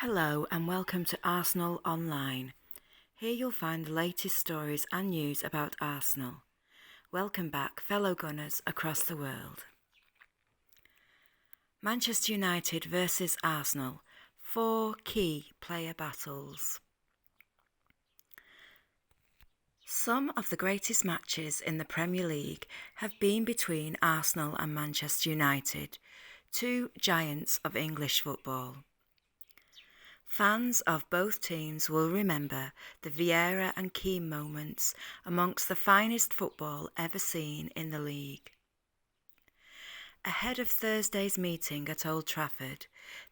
Hello and welcome to Arsenal Online. Here you'll find the latest stories and news about Arsenal. Welcome back, fellow Gunners across the world. Manchester United versus Arsenal. 4 key player battles. Some of the greatest matches in the Premier League have been between Arsenal and Manchester United, two giants of English football. Fans of both teams will remember the Vieira and Keane moments amongst the finest football ever seen in the league. Ahead of Thursday's meeting at Old Trafford,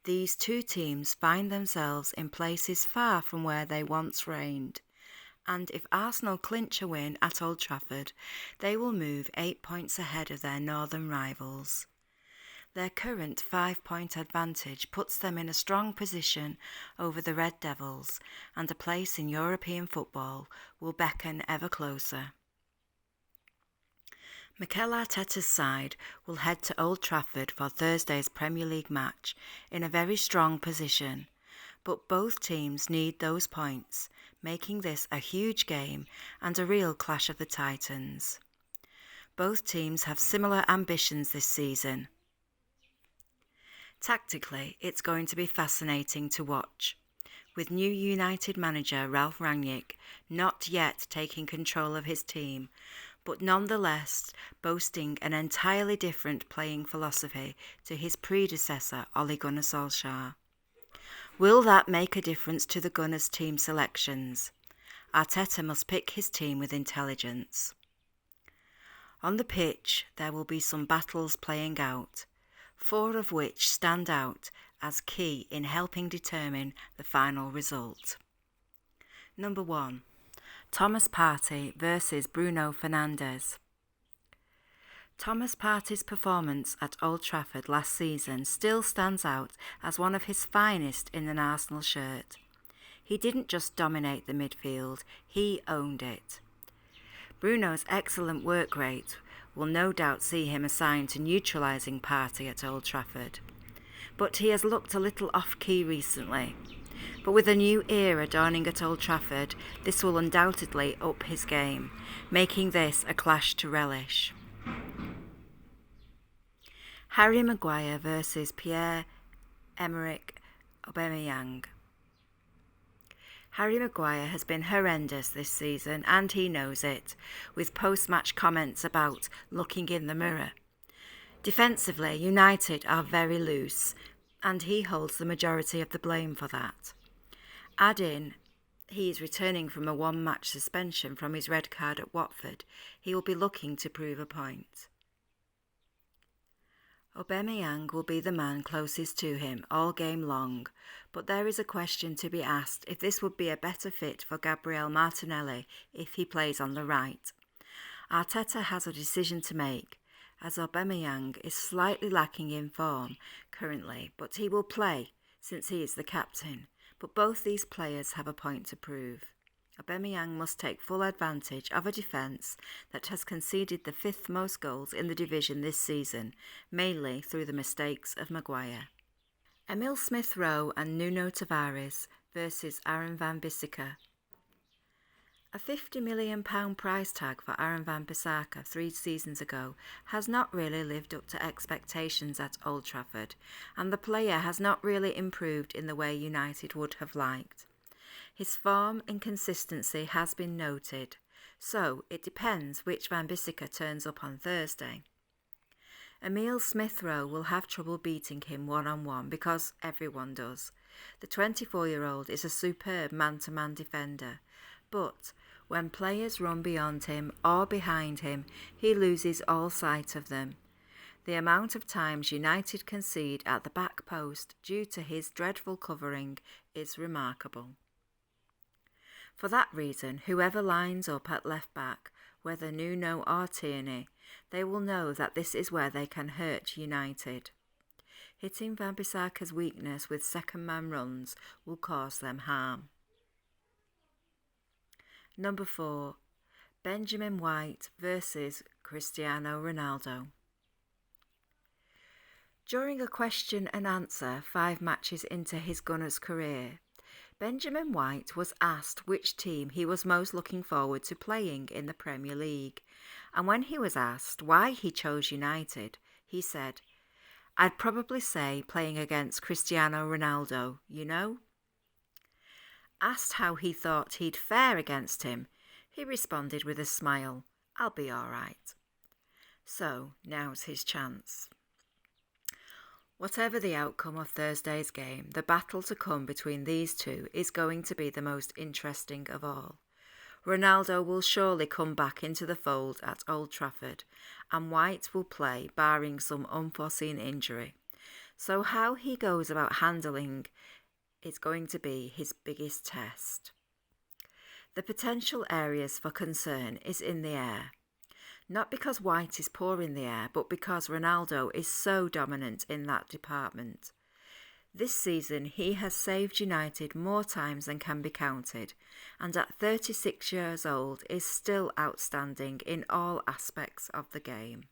these two teams find themselves in places far from where they once reigned, and if Arsenal clinch a win at Old Trafford, they will move 8 points ahead of their northern rivals. Their current 5-point advantage puts them in a strong position over the Red Devils, and a place in European football will beckon ever closer. Mikel Arteta's side will head to Old Trafford for Thursday's Premier League match in a very strong position, but both teams need those points, making this a huge game and a real clash of the titans. Both teams have similar ambitions this season. Tactically, it's going to be fascinating to watch, with new United manager Ralf Rangnick not yet taking control of his team, but nonetheless boasting an entirely different playing philosophy to his predecessor Ole Gunnar Solskjaer. Will that make a difference to the Gunners' team selections? Arteta must pick his team with intelligence. On the pitch, there will be some battles playing out, 4 of which stand out as key in helping determine the final result. Number 1. Thomas Partey versus Bruno Fernandes. Thomas Partey's performance at Old Trafford last season still stands out as one of his finest in an Arsenal shirt. He didn't just dominate the midfield, he owned it. Bruno's excellent work rate will no doubt see him assigned to neutralising Partey at Old Trafford. But he has looked a little off-key recently. But with a new era dawning at Old Trafford, this will undoubtedly up his game, making this a clash to relish. Harry Maguire versus Pierre-Emerick Aubameyang. Harry Maguire has been horrendous this season, and he knows it, with post-match comments about looking in the mirror. Defensively, United are very loose, and he holds the majority of the blame for that. Add in, he is returning from a 1-match suspension from his red card at Watford. He will be looking to prove a point. Aubameyang will be the man closest to him all game long, but there is a question to be asked if this would be a better fit for Gabriel Martinelli if he plays on the right. Arteta has a decision to make, as Aubameyang is slightly lacking in form currently, but he will play since he is the captain. But both these players have a point to prove. Aubameyang must take full advantage of a defence that has conceded the 5th most goals in the division this season, mainly through the mistakes of Maguire. Emile Rowe and Nuno Tavares versus Aaron van Bissaka. A £50 million price tag for Aaron van Bissaka 3 seasons ago has not really lived up to expectations at Old Trafford, and the player has not really improved in the way United would have liked. His form inconsistency has been noted, so it depends which Van Bissaka turns up on Thursday. Emile Rowe will have trouble beating him one-on-one because everyone does. The 24-year-old is a superb man-to-man defender, but when players run beyond him or behind him, he loses all sight of them. The amount of times United concede at the back post due to his dreadful covering is remarkable. For that reason, whoever lines up at left back, whether Nuno or Tierney, they will know that this is where they can hurt United. Hitting Van Bissaka's weakness with second-man runs will cause them harm. Number 4. Benjamin White versus Cristiano Ronaldo. During a question and answer 5 matches into his Gunners' career, Benjamin White was asked which team he was most looking forward to playing in the Premier League, and when he was asked why he chose United, he said, "I'd probably say playing against Cristiano Ronaldo, you know?" Asked how he thought he'd fare against him, he responded with a smile, "I'll be all right." So, now's his chance. Whatever the outcome of Thursday's game, the battle to come between these two is going to be the most interesting of all. Ronaldo will surely come back into the fold at Old Trafford, and White will play, barring some unforeseen injury. So how he goes about handling is going to be his biggest test. The potential areas for concern is in the air. Not because White is poor in the air, but because Ronaldo is so dominant in that department. This season he has saved United more times than can be counted, and at 36 years old is still outstanding in all aspects of the game.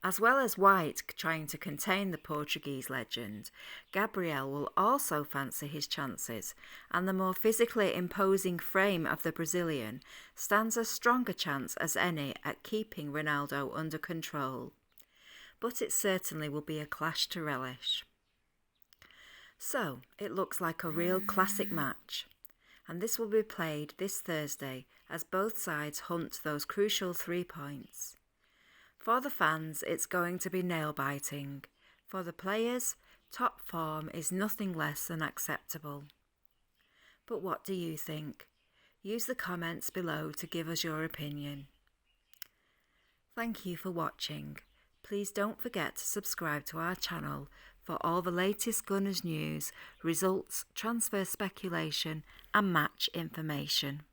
As well as White trying to contain the Portuguese legend, Gabriel will also fancy his chances, and the more physically imposing frame of the Brazilian stands a stronger chance as any at keeping Ronaldo under control. But it certainly will be a clash to relish. So, it looks like a real classic match, and this will be played this Thursday as both sides hunt those crucial 3 points. For the fans, it's going to be nail-biting. For the players, top form is nothing less than acceptable. But what do you think? Use the comments below to give us your opinion. Thank you for watching. Please don't forget to subscribe to our channel for all the latest Gunners news, results, transfer speculation and match information.